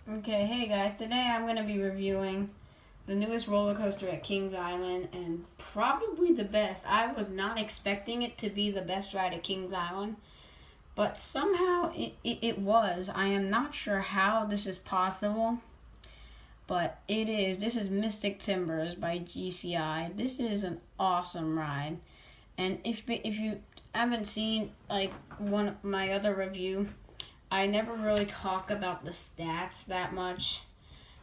Okay, hey guys, today I'm going to be reviewing the newest roller coaster at Kings Island and probably the best. I was not expecting it to be the best ride at Kings Island, but somehow it was. I am not sure how this is possible, but it is. This is Mystic Timbers by GCI. This is an awesome ride. And if you haven't seen like one of my other review, I never really talk about the stats that much.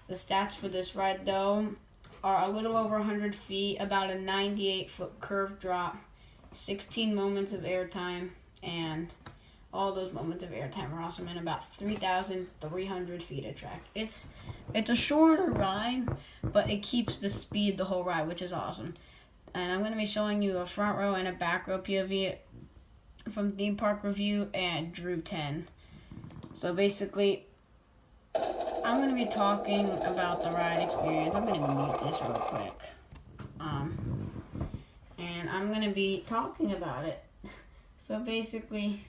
The stats for this ride, though, are a little over 100 feet, about a 98-foot curve drop, 16 moments of airtime, and all those moments of airtime are awesome, and about 3,300 feet of track. It's a shorter ride, but it keeps the speed the whole ride, which is awesome. And I'm going to be showing you a front row and a back row POV from Theme Park Review and Drew 10. So basically, I'm going to be talking about the ride experience. I'm going to mute this real quick. And I'm going to be talking about it. So basically,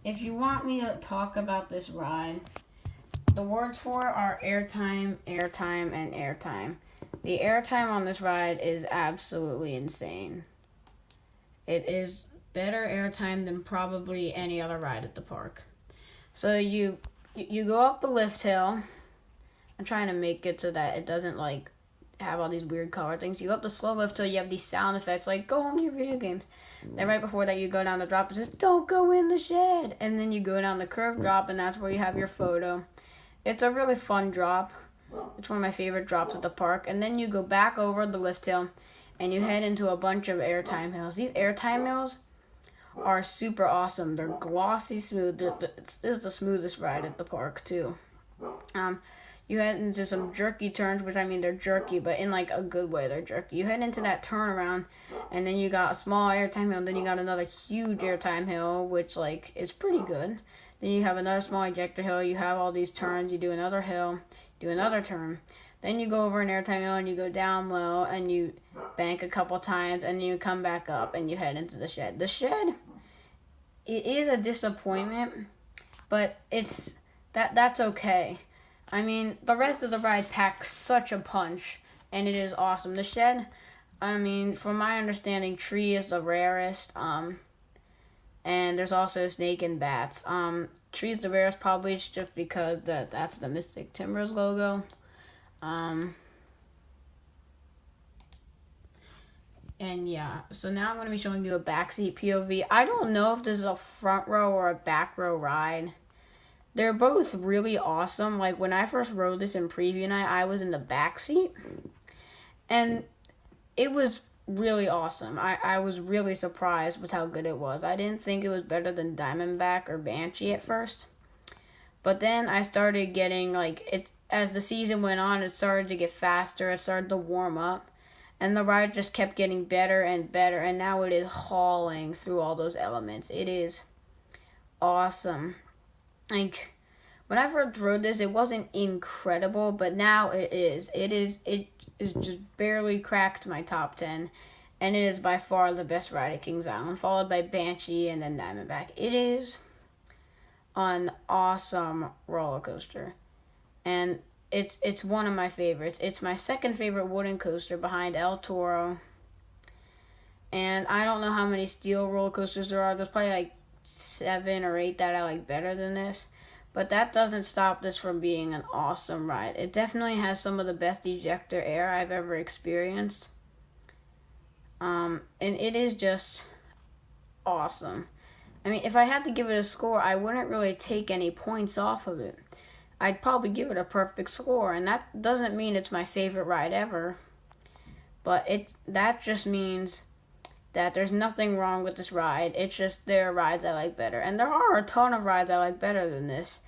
if you want me to talk about this ride, the words for it are airtime, airtime, and airtime. The airtime on this ride is absolutely insane. It is better airtime than probably any other ride at the park. So you go up the lift hill. I'm trying to make it so that it doesn't like have all these weird color things. You go up the slow lift hill. You have these sound effects like "Go home to your video games." Then right before that, you go down the drop. It says "Don't go in the shed." And then you go down the curved drop, and that's where you have your photo. It's a really fun drop. It's one of my favorite drops at the park. And then you go back over the lift hill, and you head into a bunch of airtime hills. These airtime hills are super awesome. They're glossy smooth. This is the smoothest ride at the park too. You head into some jerky turns, which I mean they're jerky, but in like a good way they're jerky. You head into that turnaround, and then you got a small airtime hill, and then you got another huge airtime hill, which like is pretty good. Then you have another small ejector hill. You have all these turns. You do another hill, do another turn. Then you go over an airtime hill, and you go down low, and you bank a couple times, and you come back up, and you head into the shed. The shed, it is a disappointment, but that's okay. I mean, the rest of the ride packs such a punch, and it is awesome. The shed, I mean, from my understanding, tree is the rarest, and there's also snake and bats. Tree is the rarest, probably just because that's the Mystic Timbers logo. And yeah, so now I'm going to be showing you a backseat POV. I don't know if this is a front row or a back row ride. They're both really awesome. Like when I first rode this in preview night, I was in the back seat, and it was really awesome. I was really surprised with how good it was. I didn't think it was better than Diamondback or Banshee at first, but then I started getting like it as the season went on. It started to get faster. It started to warm up, and the ride just kept getting better and better. And now it is hauling through all those elements. It is awesome. Like, when I first rode this, it wasn't incredible, but now it is. It is just barely cracked my top 10, and it is by far the best ride at Kings Island, followed by Banshee and then Diamondback. It is an awesome roller coaster, and it's one of my favorites. It's my second favorite wooden coaster behind El Toro, and I don't know how many steel roller coasters there are. There's probably like 7 or 8 that I like better than this, but that doesn't stop this from being an awesome ride. It definitely has some of the best ejector air I've ever experienced, and it is just awesome. I mean, if I had to give it a score, I wouldn't really take any points off of it. I'd probably give it a perfect score, and that doesn't mean it's my favorite ride ever, but that just means that there's nothing wrong with this ride. It's just there are rides I like better. And there are a ton of rides I like better than this.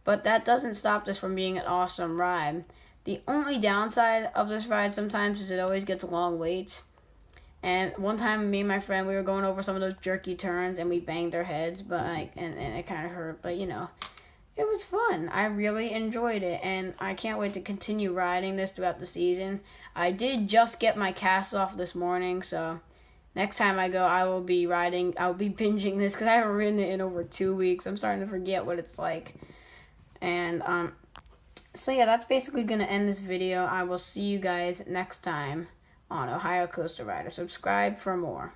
But that doesn't stop this from being an awesome ride. The only downside of this ride sometimes is it always gets long waits. And one time, me and my friend, we were going over some of those jerky turns, and we banged our heads, but and it kind of hurt. But, you know, it was fun. I really enjoyed it, and I can't wait to continue riding this throughout the season. I did just get my cast off this morning, so next time I go, I'll be binging this because I haven't ridden it in over 2 weeks. I'm starting to forget what it's like. And So yeah, that's basically going to end this video. I will see you guys next time on Ohio Coaster Rider. Subscribe for more.